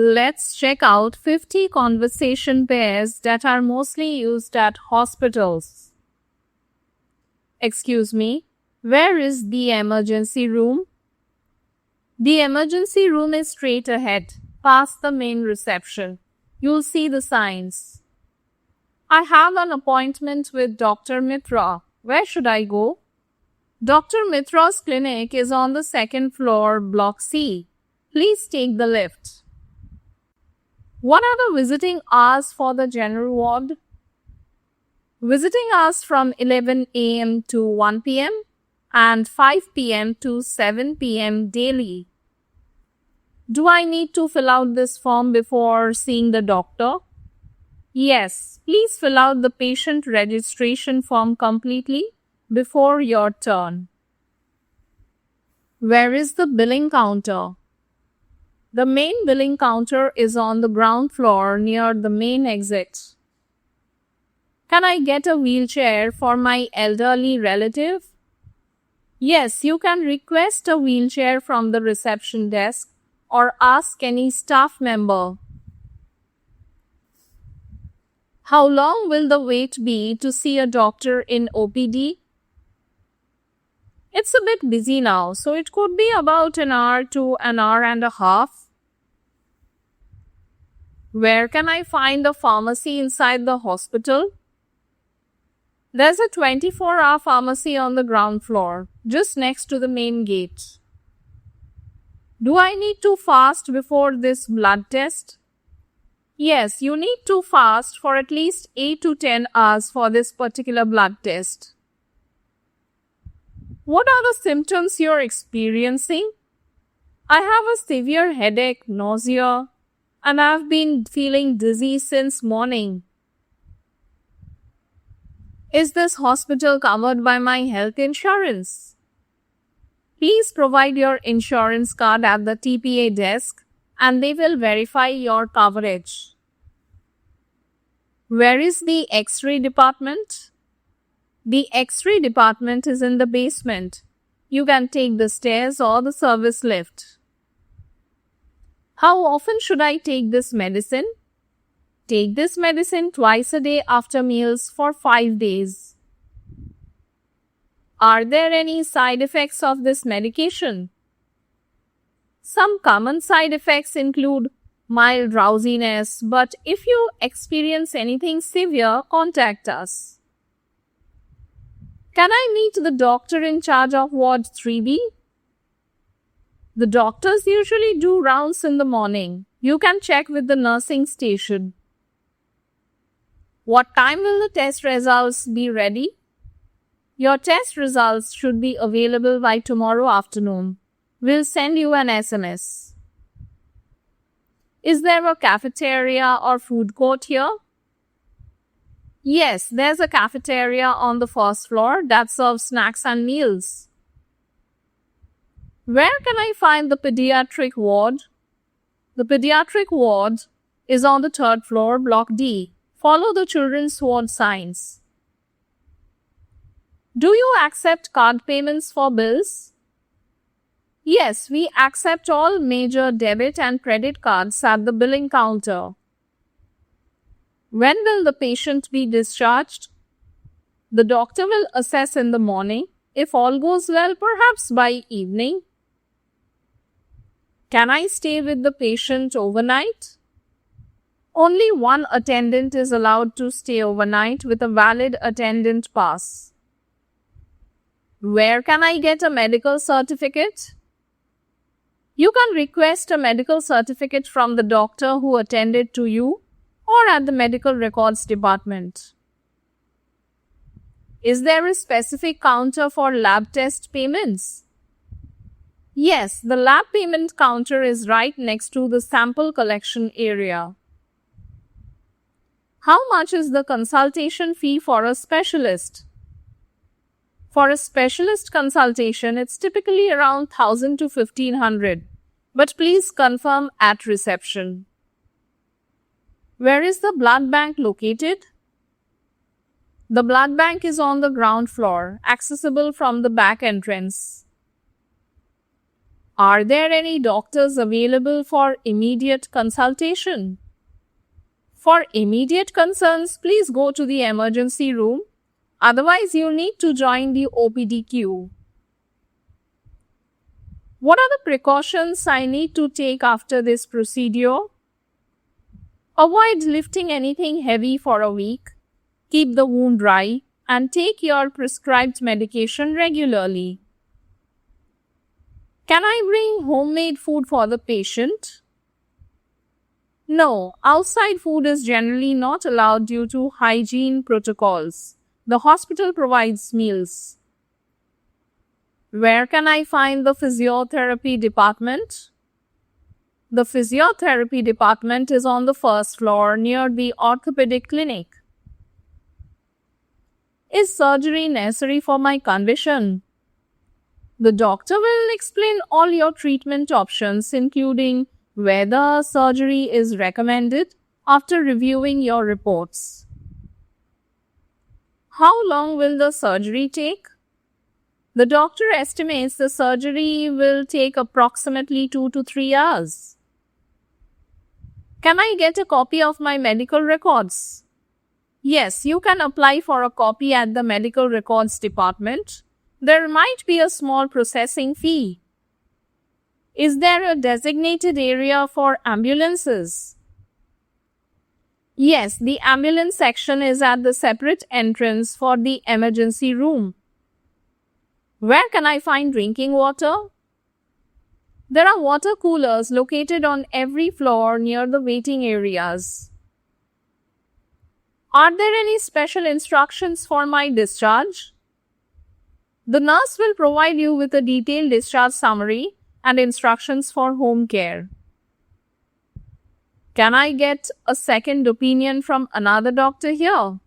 Let's check out 50 conversation pairs that are mostly used at hospitals. Excuse me, where is the emergency room? The emergency room is straight ahead, past the main reception. You'll see the signs. I have an appointment with Dr. Mitra. Where should I go? Dr. Mitra's clinic is on the second floor, Block C. Please take the lift. What are the visiting hours for the general ward? Visiting hours from 11 a.m. to 1 p.m. and 5 p.m. to 7 p.m. daily. Do I need to fill out this form before seeing the doctor? Yes, please fill out the patient registration form completely before your turn. Where is the billing counter? The main billing counter is on the ground floor near the main exit. Can I get a wheelchair for my elderly relative? Yes, you can request a wheelchair from the reception desk or ask any staff member. How long will the wait be to see a doctor in OPD? It's a bit busy now, so it could be about an hour to an hour and a half. Where can I find a pharmacy inside the hospital? There's a 24-hour pharmacy on the ground floor, just next to the main gate. Do I need to fast before this blood test? Yes, you need to fast for at least 8 to 10 hours for this particular blood test. What are the symptoms you're experiencing? I have a severe headache, nausea, and I've been feeling dizzy since morning. Is this hospital covered by my health insurance? Please provide your insurance card at the TPA desk and they will verify your coverage. Where is the X-ray department? The X-ray department is in the basement. You can take the stairs or the service lift. How often should I take this medicine? Take this medicine twice a day after meals for 5 days. Are there any side effects of this medication? Some common side effects include mild drowsiness, but if you experience anything severe, contact us. Can I meet the doctor in charge of Ward 3B? The doctors usually do rounds in the morning. You can check with the nursing station. What time will the test results be ready? Your test results should be available by tomorrow afternoon. We'll send you an SMS. Is there a cafeteria or food court here? Yes, there's a cafeteria on the first floor that serves snacks and meals. Where can I find the pediatric ward? The pediatric ward is on the third floor, Block D. Follow the children's ward signs. Do you accept card payments for bills? Yes, we accept all major debit and credit cards at the billing counter. When will the patient be discharged? The doctor will assess in the morning. If all goes well, perhaps by evening. Can I stay with the patient overnight? Only one attendant is allowed to stay overnight with a valid attendant pass. Where can I get a medical certificate? You can request a medical certificate from the doctor who attended to you or at the medical records department. Is there a specific counter for lab test payments? Yes, the lab payment counter is right next to the sample collection area. How much is the consultation fee for a specialist? For a specialist consultation, it's typically around 1,000 to 1,500, but please confirm at reception. Where is the blood bank located? The blood bank is on the ground floor, accessible from the back entrance. Are there any doctors available for immediate consultation? For immediate concerns, please go to the emergency room. Otherwise, you'll need to join the OPD queue. What are the precautions I need to take after this procedure? Avoid lifting anything heavy for a week. Keep the wound dry and take your prescribed medication regularly. Can I bring homemade food for the patient? No, outside food is generally not allowed due to hygiene protocols. The hospital provides meals. Where can I find the physiotherapy department? The physiotherapy department is on the first floor near the orthopedic clinic. Is surgery necessary for my condition? The doctor will explain all your treatment options, including whether surgery is recommended after reviewing your reports. How long will the surgery take? The doctor estimates the surgery will take approximately 2 to 3 hours. Can I get a copy of my medical records? Yes, you can apply for a copy at the medical records department. There might be a small processing fee. Is there a designated area for ambulances? Yes, the ambulance section is at the separate entrance for the emergency room. Where can I find drinking water? There are water coolers located on every floor near the waiting areas. Are there any special instructions for my discharge? The nurse will provide you with a detailed discharge summary and instructions for home care. Can I get a second opinion from another doctor here?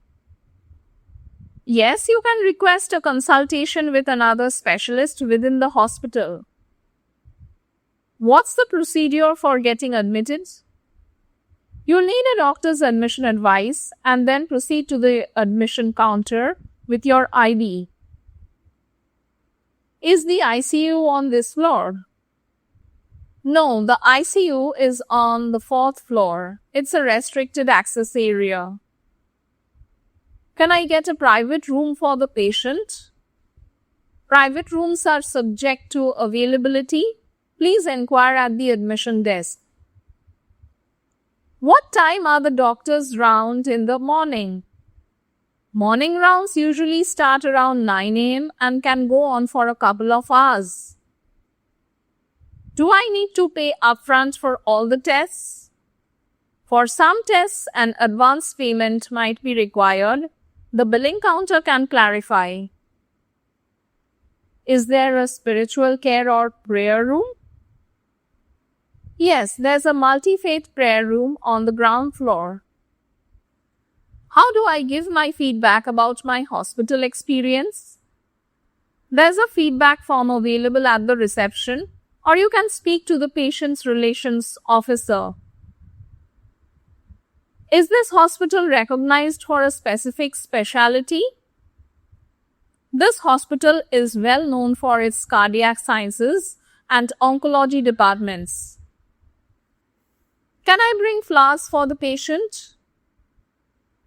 Yes, you can request a consultation with another specialist within the hospital. What's the procedure for getting admitted? You'll need a doctor's admission advice and then proceed to the admission counter with your ID. Is the ICU on this floor? No, the ICU is on the 4th floor. It's a restricted access area. Can I get a private room for the patient? Private rooms are subject to availability. Please inquire at the admission desk. What time are the doctors' rounds in the morning? Morning rounds usually start around 9 a.m. and can go on for a couple of hours. Do I need to pay upfront for all the tests? For some tests, an advance payment might be required. The billing counter can clarify. Is there a spiritual care or prayer room? Yes, there's a multi-faith prayer room on the ground floor. How do I give my feedback about my hospital experience? There's a feedback form available at the reception, or you can speak to the patient's relations officer. Is this hospital recognized for a specific specialty? This hospital is well known for its cardiac sciences and oncology departments. Can I bring flowers for the patient?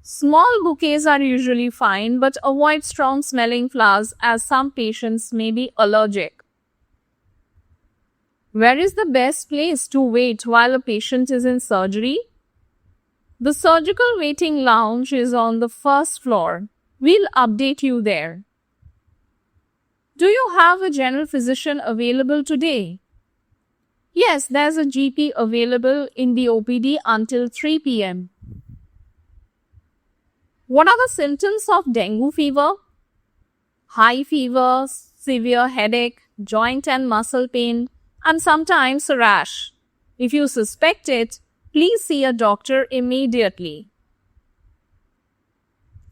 Small bouquets are usually fine, but avoid strong-smelling flowers as some patients may be allergic. Where is the best place to wait while a patient is in surgery? The surgical waiting lounge is on the 1st floor. We'll update you there. Do you have a general physician available today? Yes, there's a GP available in the OPD until 3 p.m. What are the symptoms of dengue fever? High fever, severe headache, joint and muscle pain, and sometimes a rash. If you suspect it, please see a doctor immediately.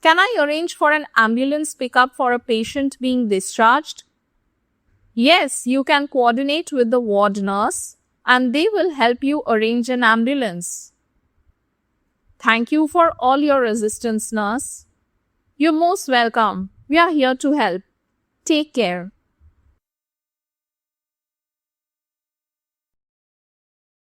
Can I arrange for an ambulance pickup for a patient being discharged? Yes, you can coordinate with the ward nurse and they will help you arrange an ambulance. Thank you for all your assistance, nurse. You're most welcome. We are here to help. Take care.